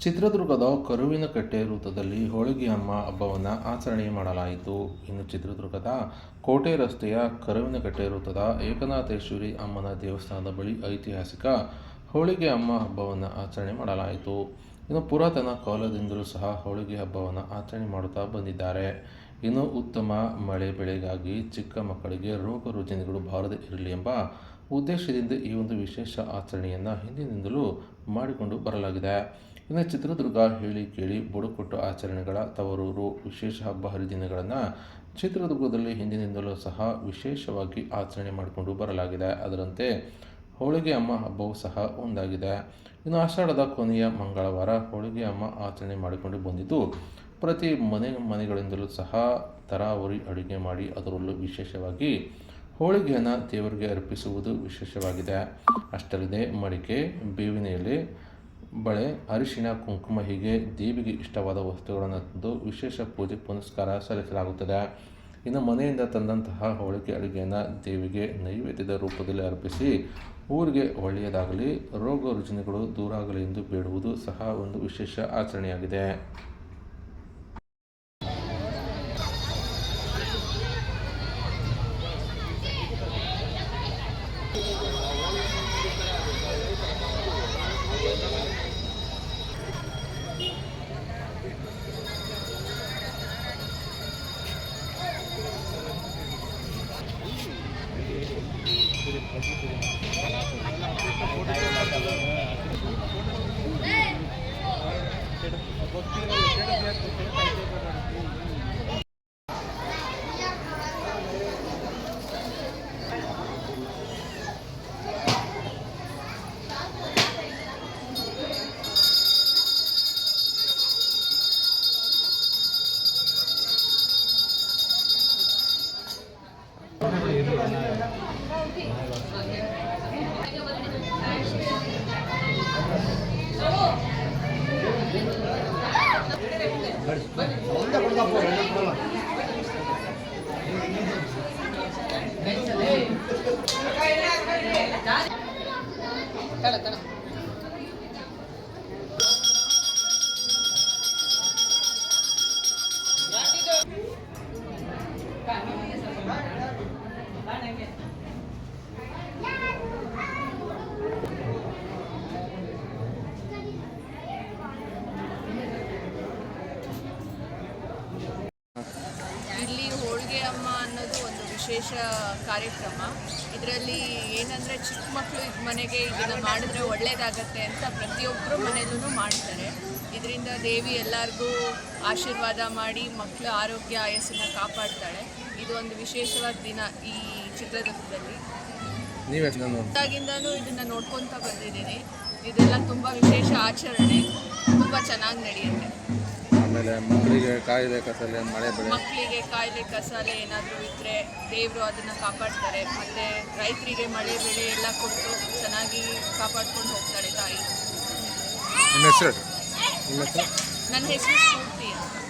ಚಿತ್ರದುರ್ಗದ ಕರುವಿನಕಟ್ಟೆ ವೃತ್ತದಲ್ಲಿ ಹೋಳಿಗೆ ಅಮ್ಮ ಹಬ್ಬವನ್ನು ಆಚರಣೆ ಮಾಡಲಾಯಿತು. ಇನ್ನು ಚಿತ್ರದುರ್ಗದ ಕೋಟೆ ರಸ್ತೆಯ ಕರುವಿನಕಟ್ಟೆ ವೃತ್ತದ ಏಕನಾಥೇಶ್ವರಿ ಅಮ್ಮನ ದೇವಸ್ಥಾನದ ಬಳಿ ಐತಿಹಾಸಿಕ ಹೋಳಿಗೆ ಅಮ್ಮ ಹಬ್ಬವನ್ನು ಆಚರಣೆ ಮಾಡಲಾಯಿತು. ಇನ್ನು ಪುರಾತನ ಕಾಲದಿಂದಲೂ ಸಹ ಹೋಳಿಗೆ ಹಬ್ಬವನ್ನು ಆಚರಣೆ ಮಾಡುತ್ತಾ ಬಂದಿದ್ದಾರೆ. ಇನ್ನು ಉತ್ತಮ ಮಳೆ ಬೆಳೆಗಾಗಿ ಚಿಕ್ಕ ಮಕ್ಕಳಿಗೆ ರೋಗ ರುಜಿನಗಳು ಬಾರದೇ ಇರಲಿ ಎಂಬ ಉದ್ದೇಶದಿಂದ ಈ ಒಂದು ವಿಶೇಷ ಆಚರಣೆಯನ್ನು ಹಿಂದಿನಿಂದಲೂ ಮಾಡಿಕೊಂಡು ಬರಲಾಗಿದೆ. ಇನ್ನು ಚಿತ್ರದುರ್ಗ ಹೇಳಿ ಕೇಳಿ ಬುಡಕಟ್ಟು ಆಚರಣೆಗಳ ತವರೂರು. ವಿಶೇಷ ಹಬ್ಬ ಹರಿದಿನಗಳನ್ನು ಚಿತ್ರದುರ್ಗದಲ್ಲಿ ಹಿಂದಿನಿಂದಲೂ ಸಹ ವಿಶೇಷವಾಗಿ ಆಚರಣೆ ಮಾಡಿಕೊಂಡು ಬರಲಾಗಿದೆ. ಅದರಂತೆ ಹೋಳಿಗೆ ಅಮ್ಮ ಹಬ್ಬವೂ ಸಹ ಒಂದಾಗಿದೆ. ಇನ್ನು ಆಷಾಢದ ಕೊನೆಯ ಮಂಗಳವಾರ ಹೋಳಿಗೆ ಅಮ್ಮ ಆಚರಣೆ ಮಾಡಿಕೊಂಡು ಬಂದಿದ್ದು, ಪ್ರತಿ ಮನೆಗಳಿಂದಲೂ ಸಹ ತರಾವರಿ ಅಡುಗೆ ಮಾಡಿ ಅದರಲ್ಲೂ ವಿಶೇಷವಾಗಿ ಹೋಳಿಗೆಯನ್ನು ದೇವರಿಗೆ ಅರ್ಪಿಸುವುದು ವಿಶೇಷವಾಗಿದೆ. ಅಷ್ಟಲ್ಲದೆ ಮಡಿಕೆ, ಬೇವಿನ ಎಲೆ, ಬಳೆ, ಅರಿಶಿಣ, ಕುಂಕುಮ ಹೀಗೆ ದೇವಿಗೆ ಇಷ್ಟವಾದ ವಸ್ತುಗಳನ್ನು ತಂದು ವಿಶೇಷ ಪೂಜೆ ಪುನಸ್ಕಾರ ಸಲ್ಲಿಸಲಾಗುತ್ತದೆ. ಇನ್ನು ಮನೆಯಿಂದ ತಂದಂತಹ ಹೋಳಿಗೆ ಅಡುಗೆಯನ್ನು ದೇವಿಗೆ ನೈವೇದ್ಯದ ರೂಪದಲ್ಲಿ ಅರ್ಪಿಸಿ ಊರಿಗೆ ಒಳ್ಳೆಯದಾಗಲಿ, ರೋಗ ರುಜಿನಗಳು ದೂರಾಗಲಿ ಎಂದು ಬೇಡುವುದು ಸಹ ಒಂದು ವಿಶೇಷ ಆಚರಣೆಯಾಗಿದೆ. ಇಲ್ಲಿ ಹೋಳಿಗೆ ಅಮ್ಮ ಅನ್ನೋದು ಒಂದು ವಿಶೇಷ ಕಾರ್ಯಕ್ರಮ. ಇದರಲ್ಲಿ ಏನಂದರೆ ಚಿಕ್ಕ ಮಕ್ಕಳು ಮನೆಗೆ ಇದನ್ನು ಮಾಡಿದ್ರೆ ಒಳ್ಳೆಯದಾಗತ್ತೆ ಅಂತ ಪ್ರತಿಯೊಬ್ಬರು ಮನೆಯಲ್ಲೂ ಮಾಡ್ತಾರೆ. ಇದರಿಂದ ದೇವಿ ಎಲ್ಲರಿಗೂ ಆಶೀರ್ವಾದ ಮಾಡಿ ಮಕ್ಕಳ ಆರೋಗ್ಯ ಆಯಸ್ಸನ್ನು ಕಾಪಾಡ್ತಾಳೆ. ಇದು ಒಂದು ವಿಶೇಷವಾದ ದಿನ ಈ ಚಿತ್ರದುರ್ಗದಲ್ಲಿ. ಇದ್ದಾಗಿಂದನೂ ಇದನ್ನು ನೋಡ್ಕೊತಾ ಬಂದಿದ್ದೀನಿ. ಇದೆಲ್ಲ ತುಂಬ ವಿಶೇಷ ಆಚರಣೆ, ತುಂಬ ಚೆನ್ನಾಗಿ ನಡೆಯುತ್ತೆ. ಆಮೇಲೆ ಮಕ್ಕಳಿಗೆ ಕಾಯಿಲೆ ಕಸಾಲೆ ಏನಾದರೂ ಇದ್ದರೆ ದೇವರು ಅದನ್ನು ಕಾಪಾಡ್ತಾರೆ. ಮತ್ತು ರೈತರಿಗೆ ಮಳೆ ಬೆಳೆ ಎಲ್ಲ ಕೊಟ್ಟು ಚೆನ್ನಾಗಿ ಕಾಪಾಡ್ಕೊಂಡು ಹೋಗ್ತಾಳೆ ತಾಯಿ. ನಿಮ್ಮ ಹೆಸರು? ನನ್ನ ಹೆಸರು ಸ್ಫೂರ್ತಿ ಅಂತ.